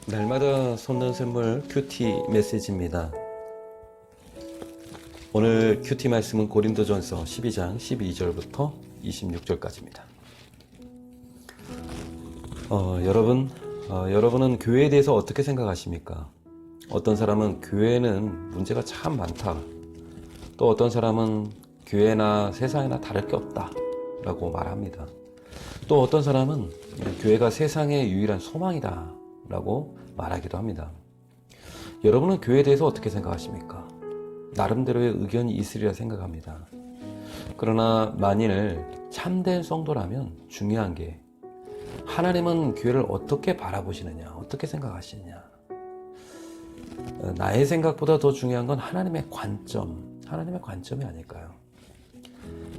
날마다 솟는 샘물 큐티 메시지입니다. 오늘 큐티 말씀은 고린도전서 12장 12절부터 26절까지입니다. 여러분은 교회에 대해서 어떻게 생각하십니까? 어떤 사람은 교회는 문제가 참 많다. 또 어떤 사람은 교회나 세상이나 다를 게 없다 라고 말합니다. 또 어떤 사람은 교회가 세상의 유일한 소망이다 라고 말하기도 합니다. 여러분은 교회에 대해서 어떻게 생각하십니까? 나름대로의 의견이 있으리라 생각합니다. 그러나 만일 참된 성도라면 중요한 게 하나님은 교회를 어떻게 바라보시느냐, 어떻게 생각하시느냐. 나의 생각보다 더 중요한 건 하나님의 관점이 아닐까요?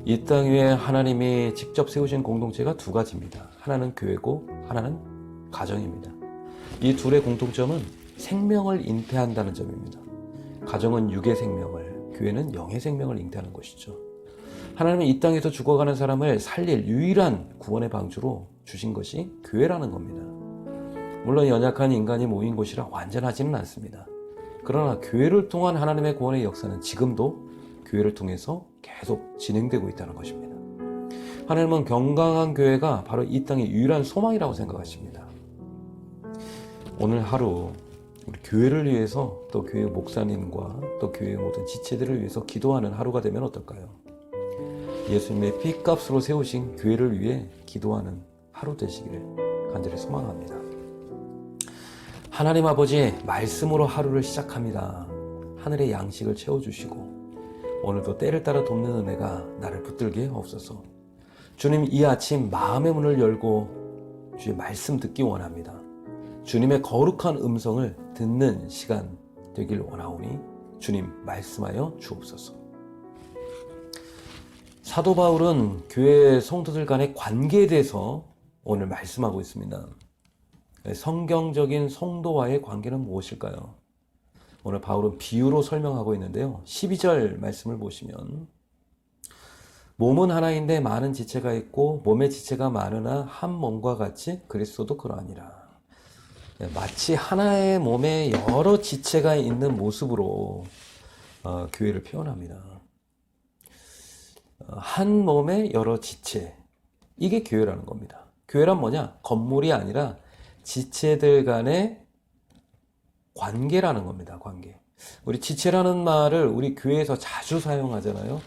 이 땅 위에 하나님이 직접 세우신 공동체가 두 가지입니다. 하나는 교회고 하나는 가정입니다. 이 둘의 공통점은 생명을 잉태한다는 점입니다. 가정은 육의 생명을, 교회는 영의 생명을 잉태하는 것이죠. 하나님은 이 땅에서 죽어가는 사람을 살릴 유일한 구원의 방주로 주신 것이 교회라는 겁니다. 물론 연약한 인간이 모인 곳이라 완전하지는 않습니다. 그러나 교회를 통한 하나님의 구원의 역사는 지금도 교회를 통해서 계속 진행되고 있다는 것입니다. 하나님은 건강한 교회가 바로 이 땅의 유일한 소망이라고 생각하십니다. 오늘 하루 우리 교회를 위해서 또 교회 목사님과 또 교회의 모든 지체들을 위해서 기도하는 하루가 되면 어떨까요? 예수님의 피값으로 세우신 교회를 위해 기도하는 하루 되시기를 간절히 소망합니다. 하나님 아버지 말씀으로 하루를 시작합니다. 하늘의 양식을 채워주시고 오늘도 때를 따라 돕는 은혜가 나를 붙들게 없소서. 주님, 이 아침 마음의 문을 열고 주의 말씀 듣기 원합니다. 주님의 거룩한 음성을 듣는 시간 되길 원하오니 주님 말씀하여 주옵소서. 사도 바울은 교회 성도들 간의 관계에 대해서 오늘 말씀하고 있습니다. 성경적인 성도와의 관계는 무엇일까요? 오늘 바울은 비유로 설명하고 있는데요. 12절 말씀을 보시면 몸은 하나인데 많은 지체가 있고 몸의 지체가 많으나 한 몸과 같이 그리스도도 그러하니라. 마치 하나의 몸에 여러 지체가 있는 모습으로 교회를 표현합니다. 한 몸에 여러 지체, 이게 교회라는 겁니다. 교회란 뭐냐? 건물이 아니라 지체들 간의 관계라는 겁니다. 관계. 우리 지체라는 말을 우리 교회에서 자주 사용하잖아요.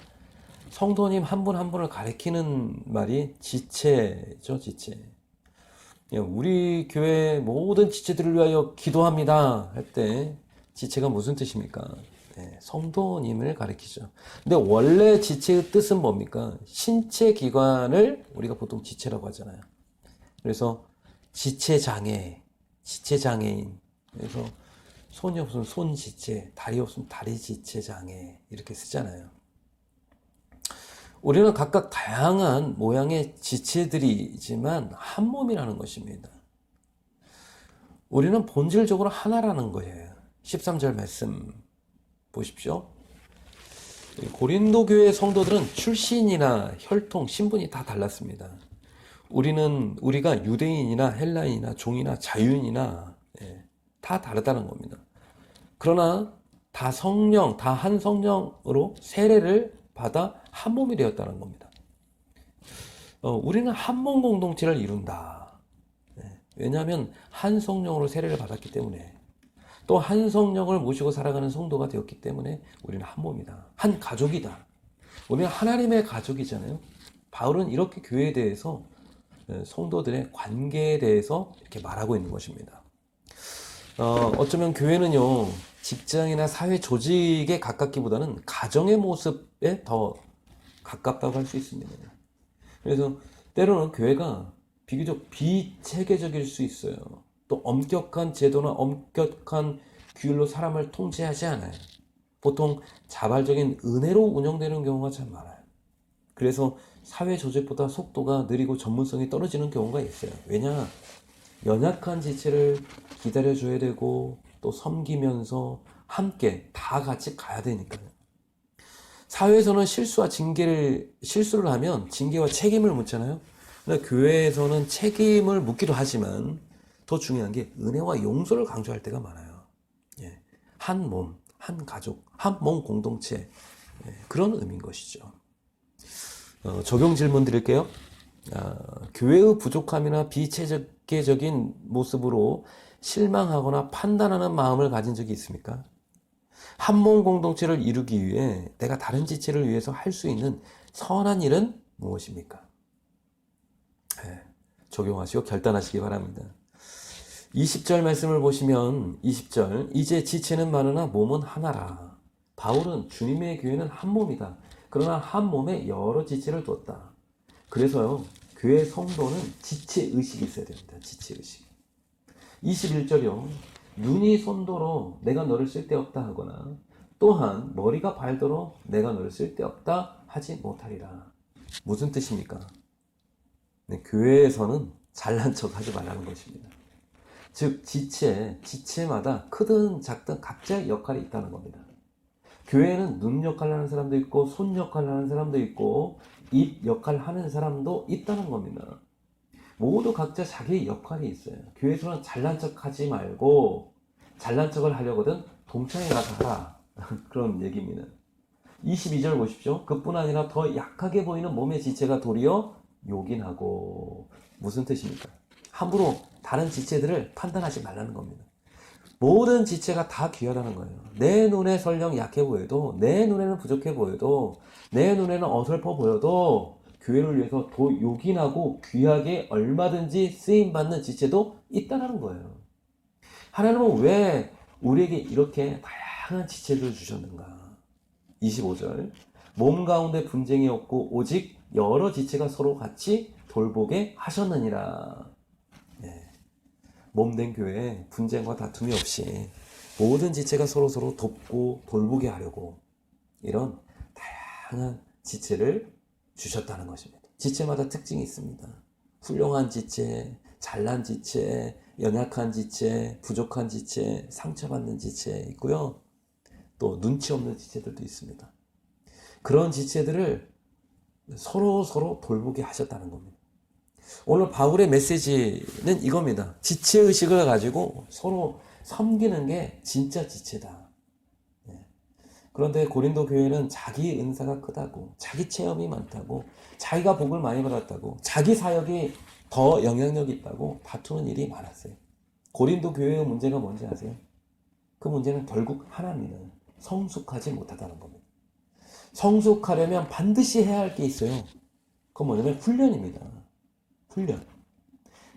성도님 한 분 한 분을 가리키는 말이 지체죠, 지체. 우리 교회 모든 지체들을 위하여 기도합니다 할 때 지체가 무슨 뜻입니까? 성도님을 가리키죠. 근데 원래 지체의 뜻은 뭡니까? 신체 기관을 우리가 보통 지체라고 하잖아요. 그래서 지체장애, 지체장애인. 그래서 손이 없으면 손지체, 다리 없으면 다리 지체장애 이렇게 쓰잖아요. 우리는 각각 다양한 모양의 지체들이지만 한 몸이라는 것입니다. 우리는 본질적으로 하나라는 거예요. 13절 말씀 보십시오. 고린도 교회 성도들은 출신이나 혈통, 신분이 다 달랐습니다. 우리가 유대인이나 헬라인이나 종이나 자유인이나 다 다르다는 겁니다. 그러나 다 성령, 다 한 성령으로 세례를 받아 한 몸이 되었다는 겁니다. 우리는 한 몸 공동체를 이룬다. 왜냐하면 한 성령으로 세례를 받았기 때문에 또 한 성령을 모시고 살아가는 성도가 되었기 때문에 우리는 한 몸이다. 한 가족이다. 우리는 하나님의 가족이잖아요. 바울은 이렇게 교회에 대해서 성도들의 관계에 대해서 이렇게 말하고 있는 것입니다. 어쩌면 교회는요, 직장이나 사회 조직에 가깝기보다는 가정의 모습에 더 가깝다고 할 수 있습니다. 그래서 때로는 교회가 비교적 비체계적일 수 있어요. 또 엄격한 제도나 엄격한 규율로 사람을 통제하지 않아요. 보통 자발적인 은혜로 운영되는 경우가 참 많아요. 그래서 사회 조직보다 속도가 느리고 전문성이 떨어지는 경우가 있어요. 왜냐? 연약한 지체를 기다려줘야 되고 또 섬기면서 함께 다 같이 가야 되니까요. 사회에서는 실수를 하면 징계와 책임을 묻잖아요. 근데 교회에서는 책임을 묻기도 하지만 더 중요한 게 은혜와 용서를 강조할 때가 많아요. 예. 한 몸, 한 가족, 한 몸 공동체, 예. 그런 의미인 것이죠. 적용 질문 드릴게요. 교회의 부족함이나 비체계적인 모습으로 실망하거나 판단하는 마음을 가진 적이 있습니까? 한 몸 공동체를 이루기 위해 내가 다른 지체를 위해서 할 수 있는 선한 일은 무엇입니까? 네, 적용하시고 결단하시기 바랍니다. 20절 말씀을 보시면 20절 이제 지체는 많으나 몸은 하나라. 바울은 주님의 교회는 한 몸이다. 그러나 한 몸에 여러 지체를 두었다. 그래서요, 교회 성도는 지체의식이 있어야 됩니다. 지체의식. 21절이요. 눈이 손도로 내가 너를 쓸데없다 하거나 또한 머리가 발도로 내가 너를 쓸데없다 하지 못하리라. 무슨 뜻입니까? 네, 교회에서는 잘난 척 하지 말라는 것입니다. 즉 지체마다 크든 작든 각자의 역할이 있다는 겁니다. 교회에는 눈 역할을 하는 사람도 있고 손 역할을 하는 사람도 있고 입 역할을 하는 사람도 있다는 겁니다. 모두 각자 자기의 역할이 있어요. 교회에서는 잘난 척 하지 말고 잘난 척을 하려거든 동창회 가서 하라. 그런 얘기입니다. 22절 보십시오. 그뿐 아니라 더 약하게 보이는 몸의 지체가 도리어 요긴하고. 무슨 뜻입니까? 함부로 다른 지체들을 판단하지 말라는 겁니다. 모든 지체가 다 귀하다는 거예요. 내 눈에 설령 약해 보여도, 내 눈에는 부족해 보여도, 내 눈에는 어설퍼 보여도 교회를 위해서 더 요긴하고 귀하게 얼마든지 쓰임받는 지체도 있다는 거예요. 하나님은 왜 우리에게 이렇게 다양한 지체를 주셨는가? 25절 몸 가운데 분쟁이 없고 오직 여러 지체가 서로 같이 돌보게 하셨느니라. 네. 몸된 교회에 분쟁과 다툼이 없이 모든 지체가 서로 돕고 돌보게 하려고 이런 다양한 지체를 주셨다는 것입니다. 지체마다 특징이 있습니다. 훌륭한 지체, 잘난 지체, 연약한 지체, 부족한 지체, 상처받는 지체 있고요. 또 눈치 없는 지체들도 있습니다. 그런 지체들을 서로 돌보게 하셨다는 겁니다. 오늘 바울의 메시지는 이겁니다. 지체의식을 가지고 서로 섬기는 게 진짜 지체다. 그런데 고린도 교회는 자기 은사가 크다고, 자기 체험이 많다고, 자기가 복을 많이 받았다고, 자기 사역이 더 영향력이 있다고 다투는 일이 많았어요. 고린도 교회의 문제가 뭔지 아세요? 그 문제는 결국 하나입니다. 성숙하지 못하다는 겁니다. 성숙하려면 반드시 해야 할 게 있어요. 그건 뭐냐면 훈련입니다. 훈련.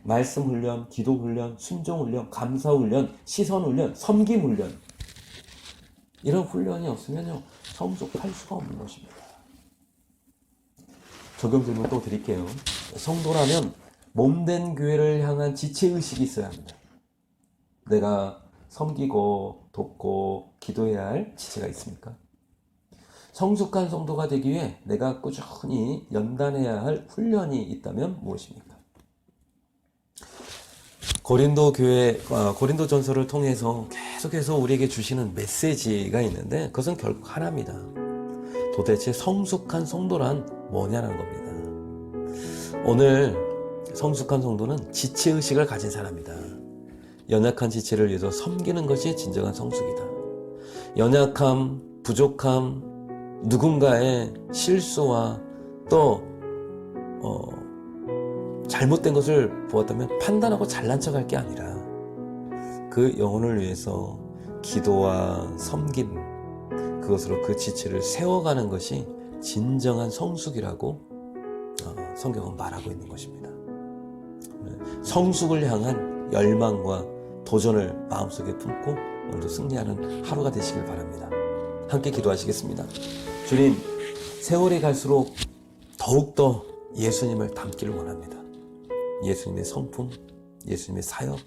말씀 훈련, 기도 훈련, 순종 훈련, 감사 훈련, 시선 훈련, 섬김 훈련. 이런 훈련이 없으면요, 성숙할 수가 없는 것입니다. 적용 질문 또 드릴게요. 성도라면 몸된 교회를 향한 지체의식이 있어야 합니다. 내가 섬기고 돕고 기도해야 할 지체가 있습니까? 성숙한 성도가 되기 위해 내가 꾸준히 연단해야 할 훈련이 있다면 무엇입니까? 고린도 전서를 통해서 계속해서 우리에게 주시는 메시지가 있는데 그것은 결국 하나입니다. 도대체 성숙한 성도란 뭐냐는 겁니다. 오늘 성숙한 성도는 지체의식을 가진 사람이다. 연약한 지체를 위해서 섬기는 것이 진정한 성숙이다. 연약함, 부족함, 누군가의 실수와 또 잘못된 것을 보았다면 판단하고 잘난 척할 게 아니라 그 영혼을 위해서 기도와 섬김, 그것으로 그 지체를 세워가는 것이 진정한 성숙이라고 성경은 말하고 있는 것입니다. 성숙을 향한 열망과 도전을 마음속에 품고 오늘도 승리하는 하루가 되시길 바랍니다. 함께 기도하시겠습니다. 주님, 세월이 갈수록 더욱더 예수님을 닮기를 원합니다. 예수님의 성품, 예수님의 사역,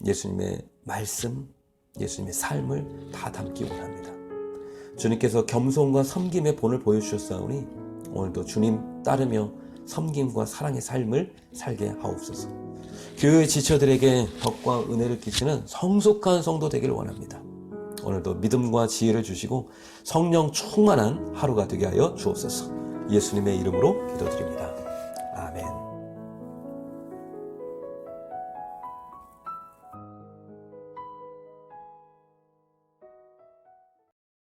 예수님의 말씀, 예수님의 삶을 다 담기 원합니다. 주님께서 겸손과 섬김의 본을 보여주셨사오니 오늘도 주님 따르며 섬김과 사랑의 삶을 살게 하옵소서. 교회 지체들에게 덕과 은혜를 끼치는 성숙한 성도 되기를 원합니다. 오늘도 믿음과 지혜를 주시고 성령 충만한 하루가 되게 하여 주옵소서. 예수님의 이름으로 기도드립니다. 아멘.